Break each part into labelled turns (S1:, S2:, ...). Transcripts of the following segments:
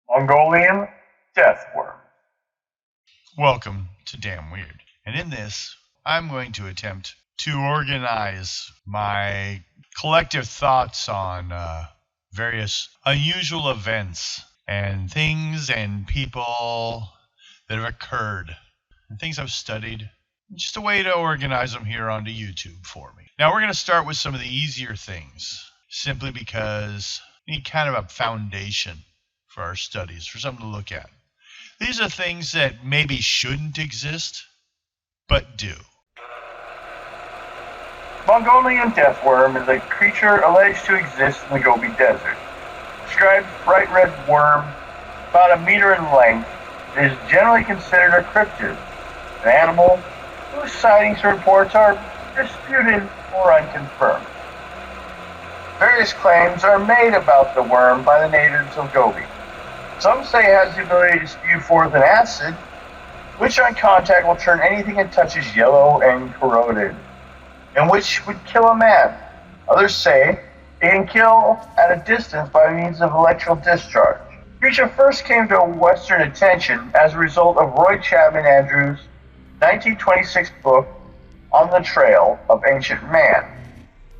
S1: Mongolian death worm.
S2: Welcome to Damn Weird. And in this, I'm going to attempt to organize my collective thoughts on various unusual events and things and people that have occurred and things I've studied. Just a way to organize them here onto YouTube for me. Now, we're going to start with some of the easier things, simply because we need kind of a foundation for our studies, for something to look at. These are things that maybe shouldn't exist, but do.
S1: Mongolian death worm is a creature alleged to exist in the Gobi Desert. Described bright red worm, about a meter in length, it is generally considered a cryptid, an animal whose sightings and reports are disputed or unconfirmed. Various claims are made about the worm by the natives of Gobi. Some say it has the ability to spew forth an acid, which on contact will turn anything it touches yellow and corroded, and which would kill a man. Others say it can kill at a distance by means of electrical discharge. The creature first came to Western attention as a result of Roy Chapman Andrews' 1926 book On the Trail of Ancient Man.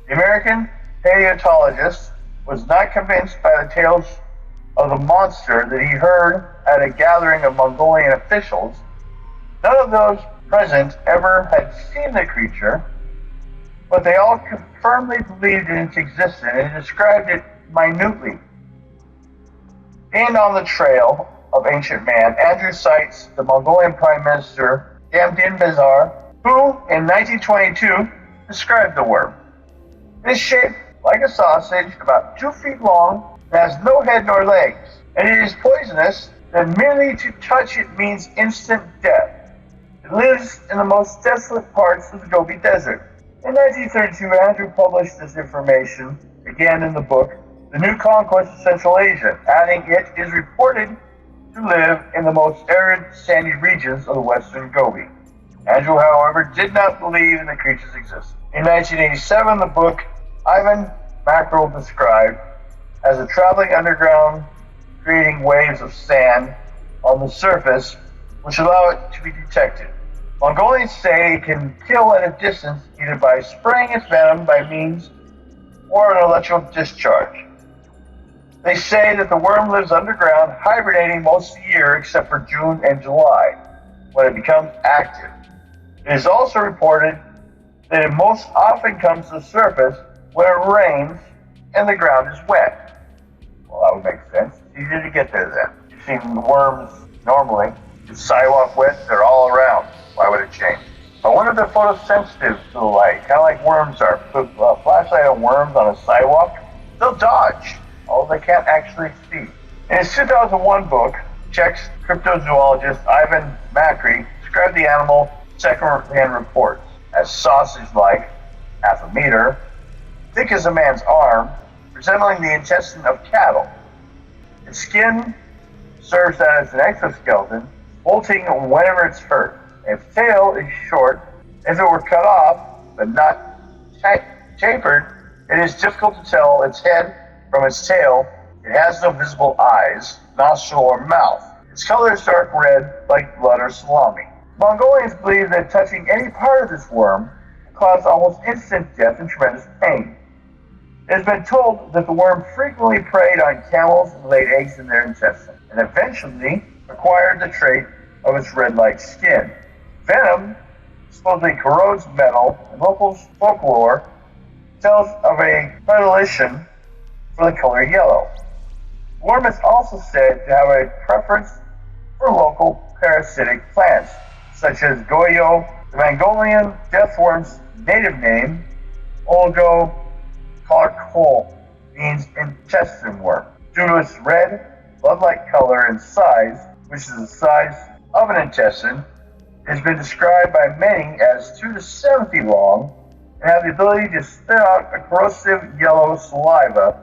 S1: The American paleontologist was not convinced by the tales of the monster that he heard at a gathering of Mongolian officials. None of those present ever had seen the creature, but they all firmly believed in its existence and described it minutely. In On the Trail of Ancient Man, Andrew cites the Mongolian Prime Minister Gamdin Bazar, who in 1922 described the worm. It is shaped like a sausage, about 2 feet long, and has no head nor legs, and it is poisonous, that merely to touch it means instant death. It lives in the most desolate parts of the Gobi Desert. In 1932, Andrew published this information, again in the book, The New Conquest of Central Asia, adding it is reported to live in the most arid, sandy regions of the western Gobi. Andrew, however, did not believe in the creature's existence. In 1987, the book Ivan Mackerel described as a traveling underground, creating waves of sand on the surface, which allow it to be detected. Mongolians say it can kill at a distance either by spraying its venom by means or an electrical discharge. They say that the worm lives underground, hibernating most of the year except for June and July, when it becomes active. It is also reported that it most often comes to the surface when it rains and the ground is wet. Well, that would make sense. It's easy to get there then. You've seen worms normally. If sidewalk wet, they're all around. Why would it change? I wonder if they're photosensitive to the light, kind of like worms are. Put a flashlight on worms on a sidewalk, they'll dodge, although they can't actually see. In his 2001 book, Czech cryptozoologist Ivan Macri described the animal second-hand reports as sausage-like, half a meter, thick as a man's arm, resembling the intestine of cattle. Its skin serves as an exoskeleton, bolting whenever it's hurt. Its tail is short. If it were cut off, but not tapered, it is difficult to tell its head from its tail. It has no visible eyes, nostril, or mouth. Its color is dark red, like blood or salami. Mongolians believe that touching any part of this worm causes almost instant death and tremendous pain. It has been told that the worm frequently preyed on camels and laid eggs in their intestines, and eventually acquired the trait of its red-like skin. Venom supposedly corrodes metal, and local folklore tells of a predilection for the color yellow. The worm is also said to have a preference for local parasitic plants, such as goyo. The Mongolian death worm's native name, olgoi-khorkhoi, means intestine worm. Due to its red, blood-like color and size, which is the size of an intestine, it has been described by many as 2 to 7 feet long and have the ability to spit out a corrosive yellow saliva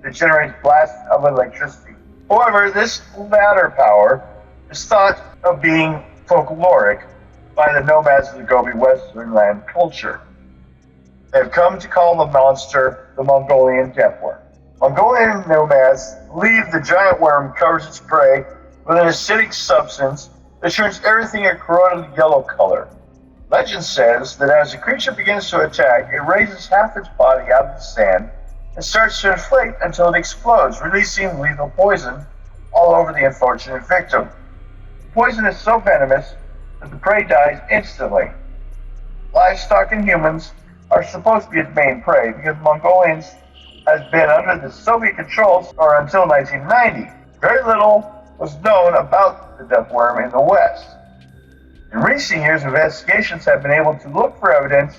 S1: that generates blasts of electricity. However, this latter power is thought of being folkloric by the nomads of the Gobi Western land culture. They have come to call the monster the Mongolian death worm. Mongolian nomads believe the giant worm covers its prey with an acidic substance that turns everything a corroded yellow color. Legend says that as the creature begins to attack, it raises half its body out of the sand and starts to inflate until it explodes, releasing lethal poison all over the unfortunate victim. The poison is so venomous that the prey dies instantly. Livestock and humans are supposed to be its main prey because Mongolians has been under the Soviet control or until 1990. Very little was known about the death worm in the West. In recent years, investigations have been able to look for evidence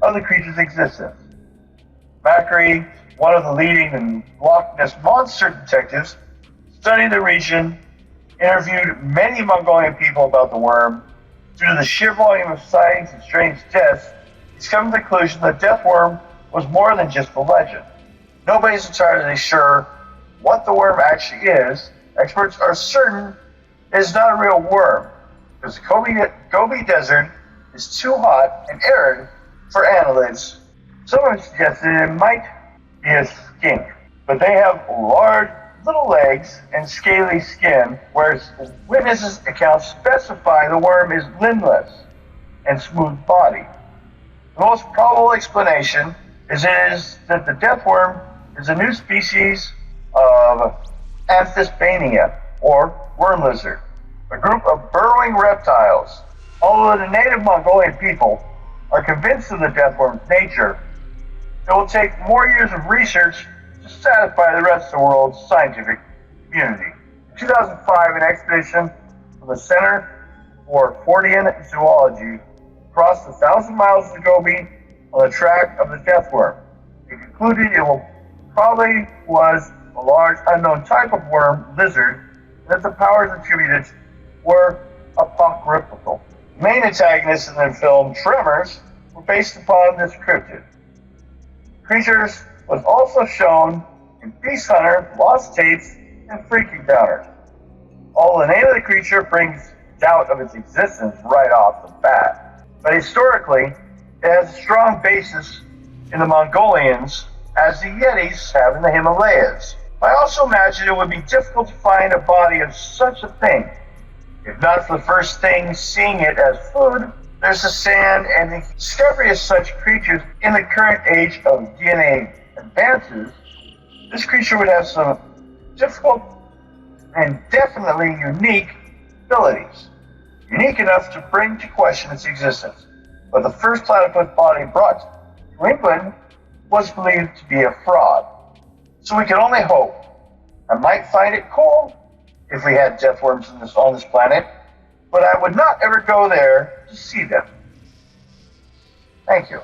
S1: of the creature's existence. Macri, one of the leading Loch Ness Monster detectives, studied the region, interviewed many Mongolian people about the worm. Due to the sheer volume of sightings and strange deaths, he's come to the conclusion that death worm was more than just a legend. Nobody's entirely sure what the worm actually is. Experts are certain it is not a real worm, because the Gobi Desert is too hot and arid for annelids. Some have suggested it might be a skink, but they have large little legs and scaly skin, whereas witnesses' accounts specify the worm is limbless and smooth body. The most probable explanation is that the death worm is a new species of Amphisbaenia, or worm lizard, a group of burrowing reptiles. Although the native Mongolian people are convinced of the death worm's nature, it will take more years of research to satisfy the rest of the world's scientific community. In 2005, an expedition from the Center for Fortean Zoology crossed 1,000 miles of the Gobi on the track of the death worm. It concluded it probably was a large unknown type of worm lizard, and that the powers attributed were apocryphal. The main antagonists in the film Tremors were based upon this cryptid. Creatures was also shown in Beast Hunter, Lost Tapes, and Freak Encounters. Although the name of the creature brings doubt of its existence right off the bat, but historically, it has a strong basis in the Mongolians as the Yetis have in the Himalayas. I also imagine it would be difficult to find a body of such a thing. If not for the first thing seeing it as food, there's the sand and the discovery of such creatures in the current age of DNA advances. This creature would have some difficult and definitely unique abilities. Unique enough to bring to question its existence. But the first platypus body brought to England was believed to be a fraud. So we can only hope. I might find it cool if we had death worms on this planet, but I would not ever go there to see them. Thank you.